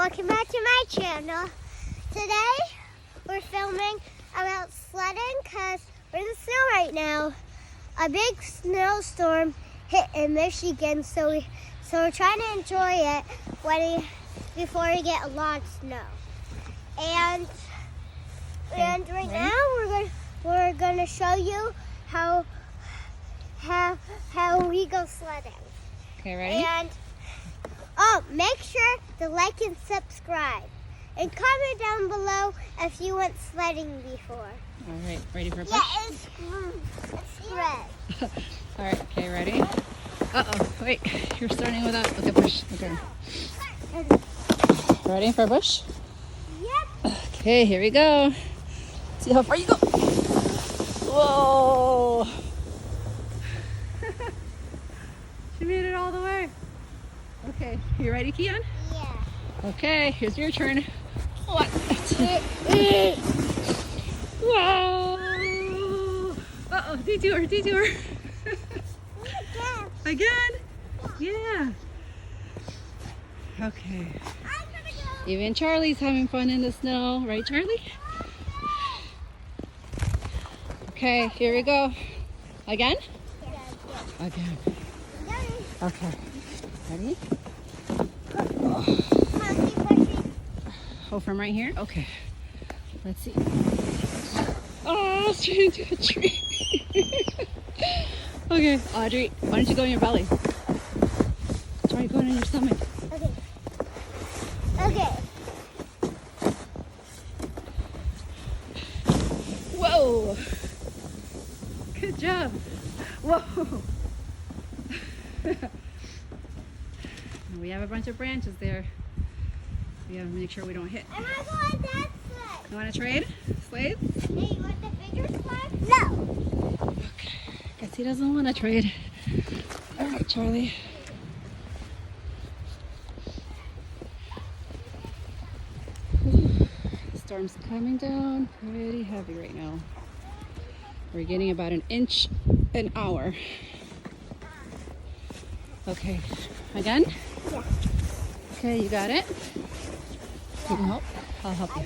welcome back to my channel. Today we're filming about sledding because we're in the snow right now. A big snowstorm hit in Michigan, so we're trying to enjoy it before we get a lot of snow. And right now we're gonna show you how we go sledding. Okay, ready? And make sure to like and subscribe. And comment down below if you went sledding before. All right, ready for a push? Yeah, it's red. All right, okay, ready? Uh-oh, wait, you're starting without, okay, push, okay. Ready for a push? Yep. Okay, here we go. See how far you go. Whoa. She made it all the way. Okay, you ready, Kian? Yeah. Okay, here's your turn. What? Whoa! Uh-oh, detour. Again? Yeah. Okay. I'm gonna go. Even Charlie's having fun in the snow, right, Charlie? Okay, here we go. Again? Yeah. Again. Okay. Ready? Oh, from right here? Okay. Let's see. Oh, straight into a tree. Okay, Audrey, why don't you go in your belly? Try going in your stomach. Okay. Whoa! Good job. Whoa! We have a bunch of branches there. We have to make sure we don't hit. I'm gonna go on that sled. You want to trade? Slade? Hey, you want the bigger sled? No. Okay. Guess he doesn't want to trade. All right, Charlie. The storm's coming down pretty heavy right now. We're getting about an inch an hour. Okay, again? Yeah. Okay, you got it? You can help? I'll help you.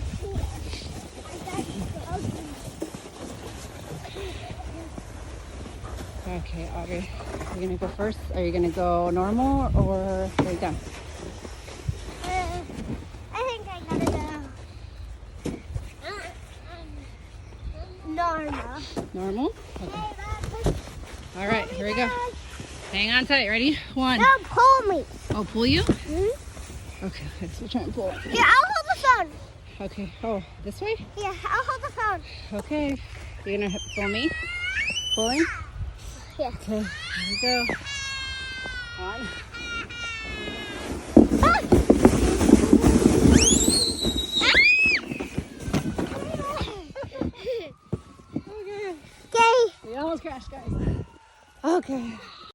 Okay, Audrey, you're gonna go first? Are you gonna go normal or straight down? I think I gotta go normal. Normal? Okay. All right, here we go. Hang on tight. Ready? One. Don't pull me. Oh, pull you? Hmm? Okay, so try and pull. Here, I'll hold the phone. Okay. Oh, this way? Yeah, I'll hold the phone. Okay. You're gonna pull me? Pulling? Yeah. Okay, here we go. One. Ah! Okay. Okay. We almost crashed, guys. Okay.